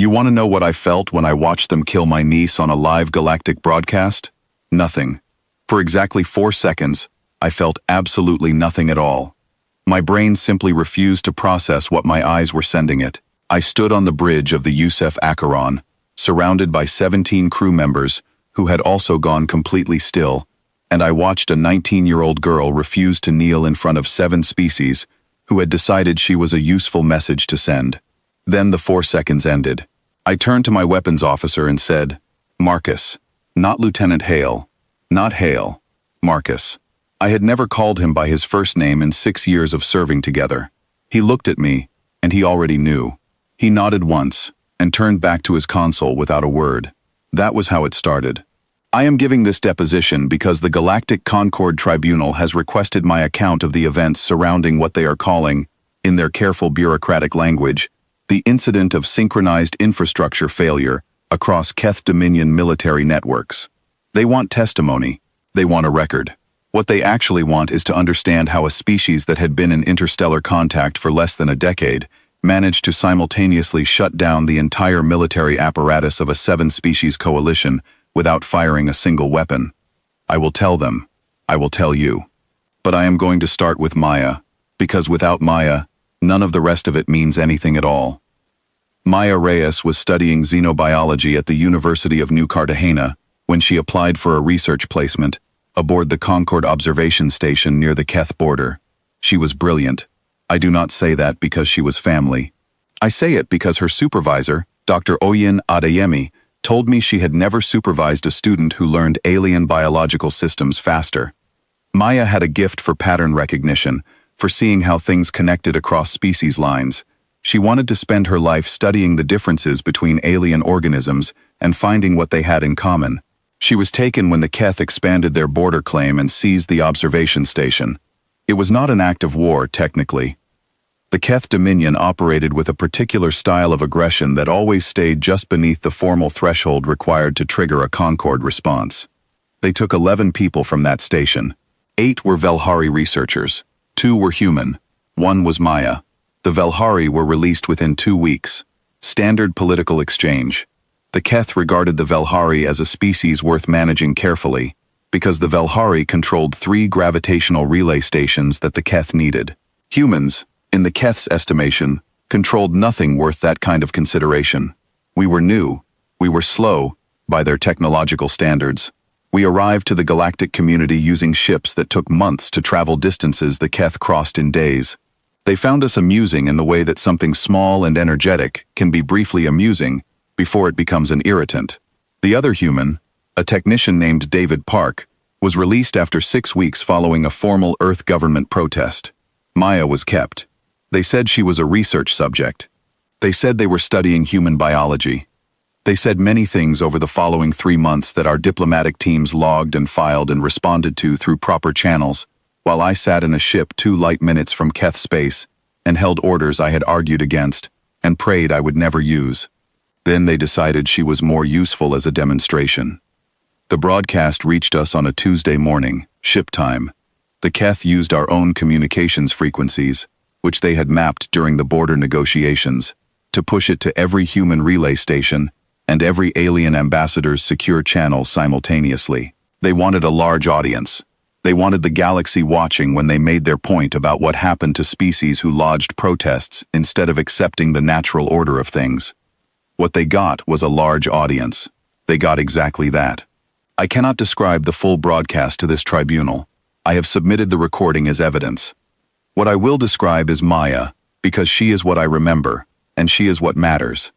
You want to know what I felt when I watched them kill my niece on a live galactic broadcast? Nothing. For exactly 4 seconds, I felt absolutely nothing at all. My brain simply refused to process what my eyes were sending it. I stood on the bridge of the Yusef Acheron, surrounded by 17 crew members who had also gone completely still, and I watched a 19-year-old girl refuse to kneel in front of 7 species who had decided she was a useful message to send. Then the 4 seconds ended. I turned to my weapons officer and said, "Marcus, not Lieutenant Hale, not Hale, Marcus." I had never called him by his first name in 6 years of serving together. He looked at me, and he already knew. He nodded once, and turned back to his console without a word. That was how it started. I am giving this deposition because the Galactic Concord Tribunal has requested my account of the events surrounding what they are calling, in their careful bureaucratic language, the incident of synchronized infrastructure failure across Keth Dominion military networks. They want testimony. They want a record. What they actually want is to understand how a species that had been in interstellar contact for less than a decade managed to simultaneously shut down the entire military apparatus of a 7-species coalition without firing a single weapon. I will tell them. I will tell you. But I am going to start with Maya, because without Maya, none of the rest of it means anything at all. Maya Reyes was studying xenobiology at the University of New Cartagena when she applied for a research placement aboard the Concord observation station near the Keth border. She was brilliant. I do not say that because she was family. I say it because her supervisor, Dr. Oyin Adeyemi, told me she had never supervised a student who learned alien biological systems faster. Maya had a gift for pattern recognition, for seeing how things connected across species lines. She wanted to spend her life studying the differences between alien organisms and finding what they had in common. She was taken when the Keth expanded their border claim and seized the observation station. It was not an act of war, technically. The Keth Dominion operated with a particular style of aggression that always stayed just beneath the formal threshold required to trigger a Concord response. They took 11 people from that station. 8 were Velhari researchers. 2 were human. 1 was Maya. The Velhari were released within 2 weeks. Standard political exchange. The Keth regarded the Velhari as a species worth managing carefully, because the Velhari controlled 3 gravitational relay stations that the Keth needed. Humans, in the Keth's estimation, controlled nothing worth that kind of consideration. We were new, we were slow, by their technological standards. We arrived to the galactic community using ships that took months to travel distances the Keth crossed in days. They found us amusing in the way that something small and energetic can be briefly amusing before it becomes an irritant. The other human, a technician named David Park, was released after 6 weeks following a formal Earth government protest. Maya was kept. They said she was a research subject. They said they were studying human biology. They said many things over the following 3 months that our diplomatic teams logged and filed and responded to through proper channels, while I sat in a ship 2 light minutes from Keth space and held orders I had argued against and prayed I would never use. Then they decided she was more useful as a demonstration. The broadcast reached us on a Tuesday morning, ship time. The Keth used our own communications frequencies, which they had mapped during the border negotiations, to push it to every human relay station and every alien ambassador's secure channel simultaneously. They wanted a large audience. They wanted the galaxy watching when they made their point about what happened to species who lodged protests instead of accepting the natural order of things. What they got was a large audience. They got exactly that. I cannot describe the full broadcast to this tribunal. I have submitted the recording as evidence. What I will describe is Maya, because she is what I remember, and she is what matters.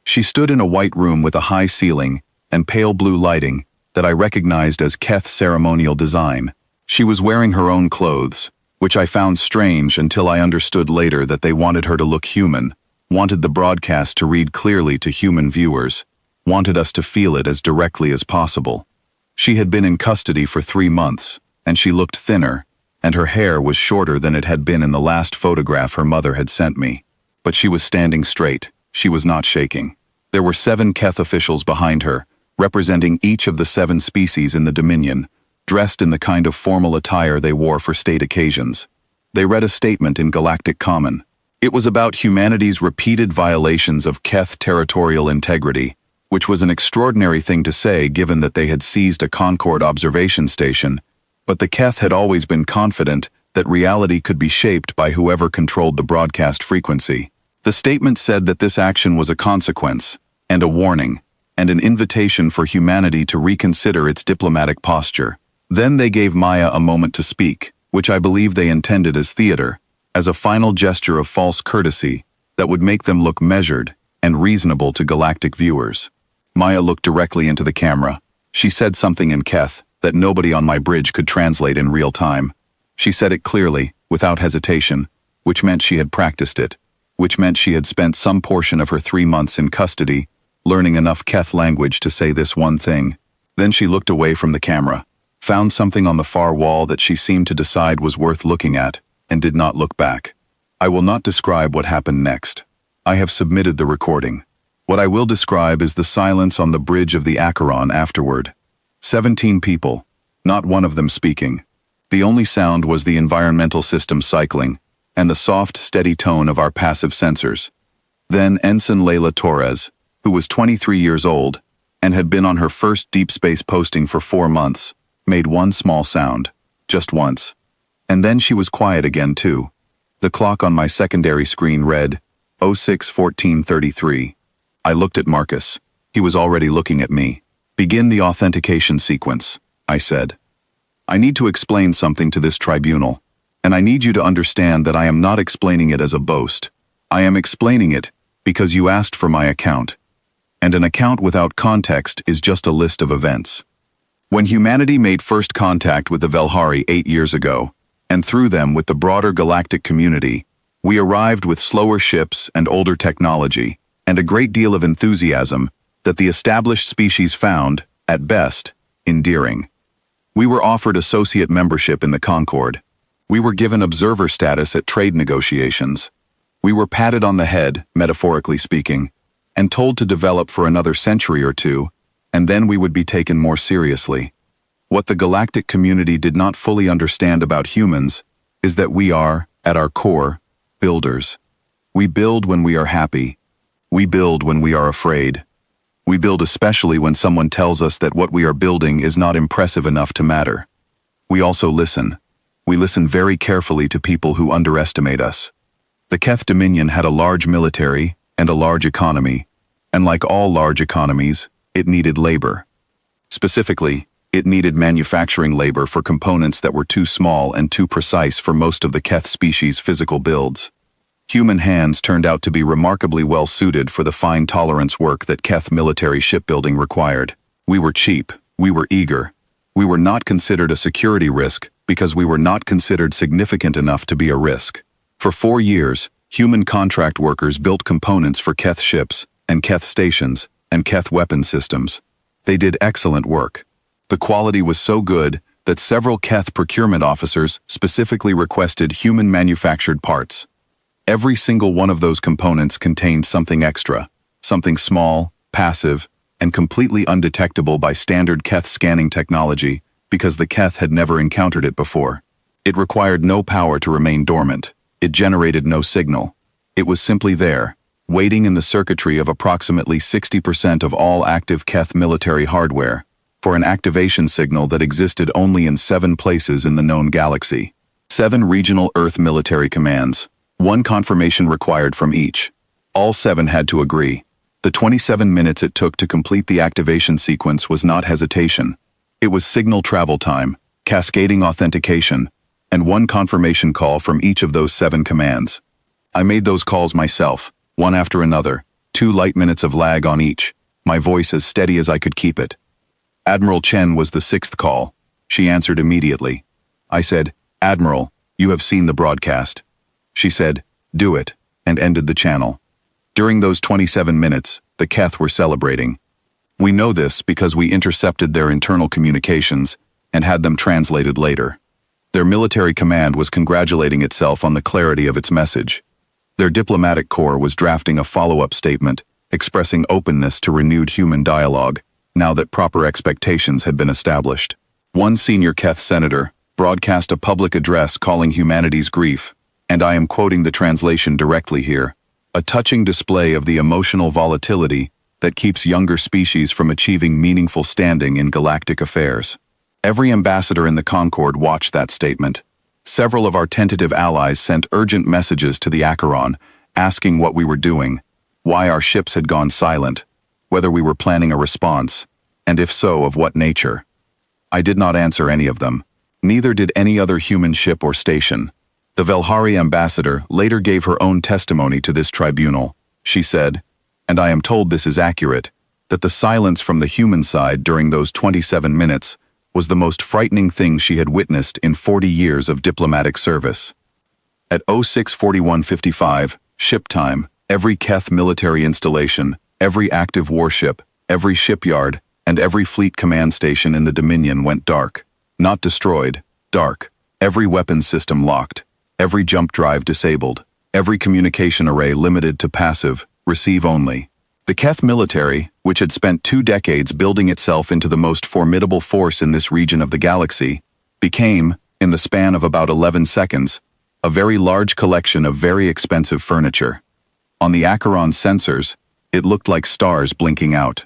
She stood in a white room with a high ceiling and pale blue lighting that I recognized as Keth ceremonial design. She was wearing her own clothes, which I found strange until I understood later that they wanted her to look human, wanted the broadcast to read clearly to human viewers, wanted us to feel it as directly as possible. She had been in custody for 3 months, and she looked thinner, and her hair was shorter than it had been in the last photograph her mother had sent me. But she was standing straight. She was not shaking. There were 7 Keth officials behind her, representing each of the 7 species in the Dominion, dressed in the kind of formal attire they wore for state occasions. They read a statement in Galactic Common. It was about humanity's repeated violations of Keth territorial integrity, which was an extraordinary thing to say given that they had seized a Concorde observation station, but the Keth had always been confident that reality could be shaped by whoever controlled the broadcast frequency. The statement said that this action was a consequence, and a warning, and an invitation for humanity to reconsider its diplomatic posture. Then they gave Maya a moment to speak, which I believe they intended as theater, as a final gesture of false courtesy that would make them look measured and reasonable to galactic viewers. Maya looked directly into the camera. She said something in Keth that nobody on my bridge could translate in real time. She said it clearly, without hesitation, which meant she had practiced it, which meant she had spent some portion of her 3 months in custody, learning enough Keth language to say this one thing. Then she looked away from the camera, found something on the far wall that she seemed to decide was worth looking at, and did not look back. I will not describe what happened next. I have submitted the recording. What I will describe is the silence on the bridge of the Acheron afterward. 17 people, not one of them speaking. The only sound was the environmental system cycling, and the soft, steady tone of our passive sensors. Then Ensign Layla Torres, who was 23 years old, and had been on her first deep space posting for 4 months, made one small sound, just once. And then she was quiet again too. The clock on my secondary screen read 06:14:33. I looked at Marcus. He was already looking at me. "Begin the authentication sequence," I said. "I need to explain something to this tribunal, and I need you to understand that I am not explaining it as a boast. I am explaining it because you asked for my account. And an account without context is just a list of events. When humanity made first contact with the Velhari 8 years ago, and through them with the broader galactic community, we arrived with slower ships and older technology, and a great deal of enthusiasm that the established species found, at best, endearing. We were offered associate membership in the Concorde. We were given observer status at trade negotiations. We were patted on the head, metaphorically speaking, and told to develop for another century or two, and then we would be taken more seriously. What the galactic community did not fully understand about humans is that we are, at our core, builders. We build when we are happy. We build when we are afraid. We build especially when someone tells us that what we are building is not impressive enough to matter. We also listen. We listen very carefully to people who underestimate us. The Keth Dominion had a large military and a large economy, and like all large economies, it needed labor. Specifically, it needed manufacturing labor for components that were too small and too precise for most of the Keth species' physical builds. Human hands turned out to be remarkably well suited for the fine tolerance work that Keth military shipbuilding required. We were cheap, we were eager. We were not considered a security risk because we were not considered significant enough to be a risk. For 4 years, human contract workers built components for Keth ships, and Keth stations, and Keth weapon systems. They did excellent work. The quality was so good that several Keth procurement officers specifically requested human-manufactured parts. Every single one of those components contained something extra, something small, passive, and completely undetectable by standard Keth scanning technology because the Keth had never encountered it before. It required no power to remain dormant. It generated no signal. It was simply there, waiting in the circuitry of approximately 60% of all active Keth military hardware, for an activation signal that existed only in 7 places in the known galaxy. 7 regional Earth military commands. 1 confirmation required from each. All 7 had to agree. The 27 minutes it took to complete the activation sequence was not hesitation. It was signal travel time, cascading authentication, and 1 confirmation call from each of those 7 commands. I made those calls myself, one after another, 2 light minutes of lag on each, my voice as steady as I could keep it. Admiral Chen was the 6th call. She answered immediately. I said, "Admiral, you have seen the broadcast." She said, "Do it," and ended the channel. During those 27 minutes, the Keth were celebrating. We know this because we intercepted their internal communications and had them translated later. Their military command was congratulating itself on the clarity of its message. Their diplomatic corps was drafting a follow-up statement, expressing openness to renewed human dialogue, now that proper expectations had been established. One senior Keth senator broadcast a public address calling humanity's grief, and I am quoting the translation directly here, a touching display of the emotional volatility that keeps younger species from achieving meaningful standing in galactic affairs. Every ambassador in the Concord watched that statement. Several of our tentative allies sent urgent messages to the Acheron, asking what we were doing, why our ships had gone silent, whether we were planning a response, and if so, of what nature. I did not answer any of them. Neither did any other human ship or station. The Velhari ambassador later gave her own testimony to this tribunal. She said, and I am told this is accurate, that the silence from the human side during those 27 minutes was the most frightening thing she had witnessed in 40 years of diplomatic service. At 06:41:55, ship time, every Keth military installation, every active warship, every shipyard, and every fleet command station in the Dominion went dark. Not destroyed, dark. Every weapons system locked. Every jump drive disabled. Every communication array limited to passive, receive only. The Keth military, which had spent 2 decades building itself into the most formidable force in this region of the galaxy, became, in the span of about 11 seconds, a very large collection of very expensive furniture. On the Acheron sensors, it looked like stars blinking out.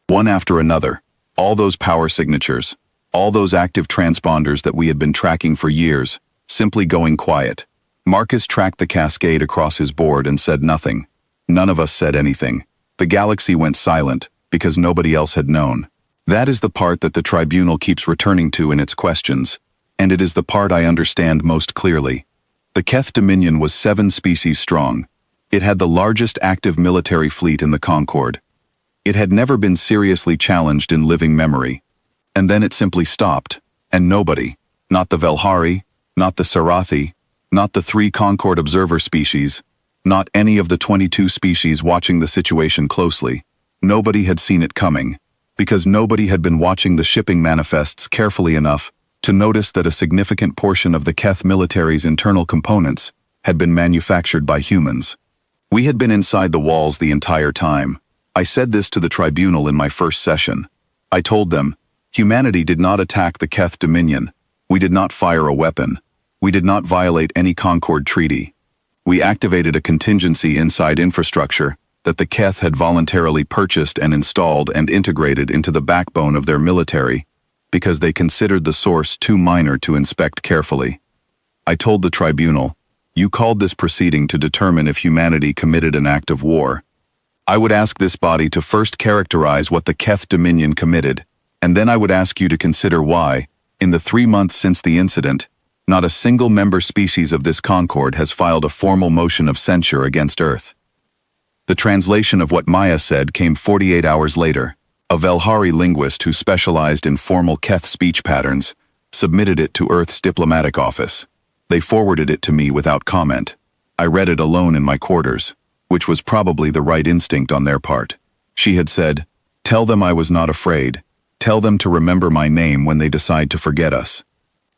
One after another, all those power signatures, all those active transponders that we had been tracking for years, simply going quiet. Marcus tracked the cascade across his board and said nothing. None of us said anything. The galaxy went silent, because nobody else had known. That is the part that the tribunal keeps returning to in its questions, and it is the part I understand most clearly. The Keth Dominion was 7 species strong. It had the largest active military fleet in the Concord. It had never been seriously challenged in living memory. And then it simply stopped, and nobody, not the Velhari, not the Sarathi, not the 3 Concord observer species, not any of the 22 species watching the situation closely, nobody had seen it coming, because nobody had been watching the shipping manifests carefully enough to notice that a significant portion of the Keth military's internal components had been manufactured by humans. We had been inside the walls the entire time. I said this to the tribunal in my first session. I told them, humanity did not attack the Keth Dominion. We did not fire a weapon. We did not violate any Concord Treaty. We activated a contingency inside infrastructure that the Keth had voluntarily purchased and installed and integrated into the backbone of their military because they considered the source too minor to inspect carefully. I told the tribunal, you called this proceeding to determine if humanity committed an act of war. I would ask this body to first characterize what the Keth Dominion committed, and then I would ask you to consider why, in the 3 months since the incident, not a single member species of this Concord has filed a formal motion of censure against Earth. The translation of what Maya said came 48 hours later. A Velhari linguist who specialized in formal Keth speech patterns submitted it to Earth's diplomatic office. They forwarded it to me without comment. I read it alone in my quarters, which was probably the right instinct on their part. She had said, "Tell them I was not afraid. Tell them to remember my name when they decide to forget us."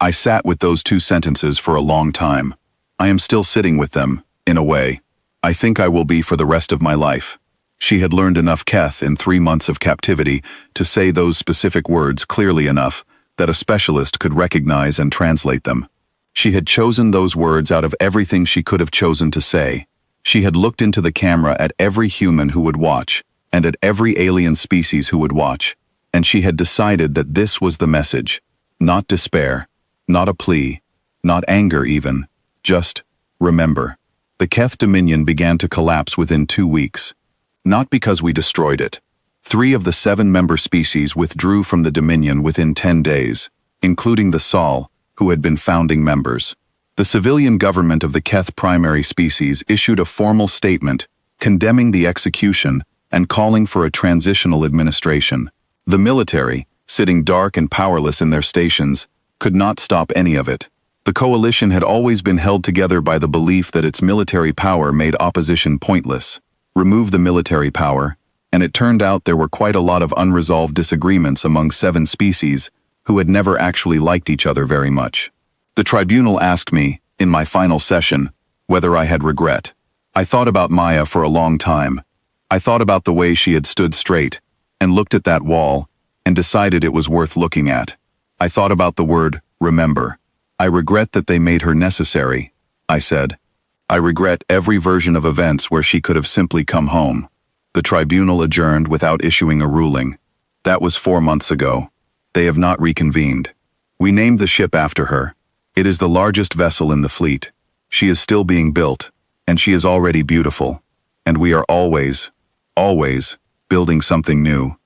I sat with those 2 sentences for a long time. I am still sitting with them, in a way. I think I will be for the rest of my life. She had learned enough Keth in 3 months of captivity to say those specific words clearly enough that a specialist could recognize and translate them. She had chosen those words out of everything she could have chosen to say. She had looked into the camera at every human who would watch, and at every alien species who would watch, and she had decided that this was the message. Not despair, not a plea, not anger even, just remember. The Keth Dominion began to collapse within 2 weeks. Not because we destroyed it. 3 of the 7 member species withdrew from the Dominion within 10 days, including the Sol, who had been founding members. The civilian government of the Keth primary species issued a formal statement condemning the execution and calling for a transitional administration. The military, sitting dark and powerless in their stations, could not stop any of it. The coalition had always been held together by the belief that its military power made opposition pointless. Remove the military power, and it turned out there were quite a lot of unresolved disagreements among 7 species who had never actually liked each other very much. The tribunal asked me, in my final session, whether I had regret. I thought about Maya for a long time. I thought about the way she had stood straight, and looked at that wall, and decided it was worth looking at. I thought about the word, remember. I regret that they made her necessary, I said. I regret every version of events where she could have simply come home. The tribunal adjourned without issuing a ruling. That was 4 months ago. They have not reconvened. We named the ship after her. It is the largest vessel in the fleet. She is still being built, and she is already beautiful. And we are always building something new.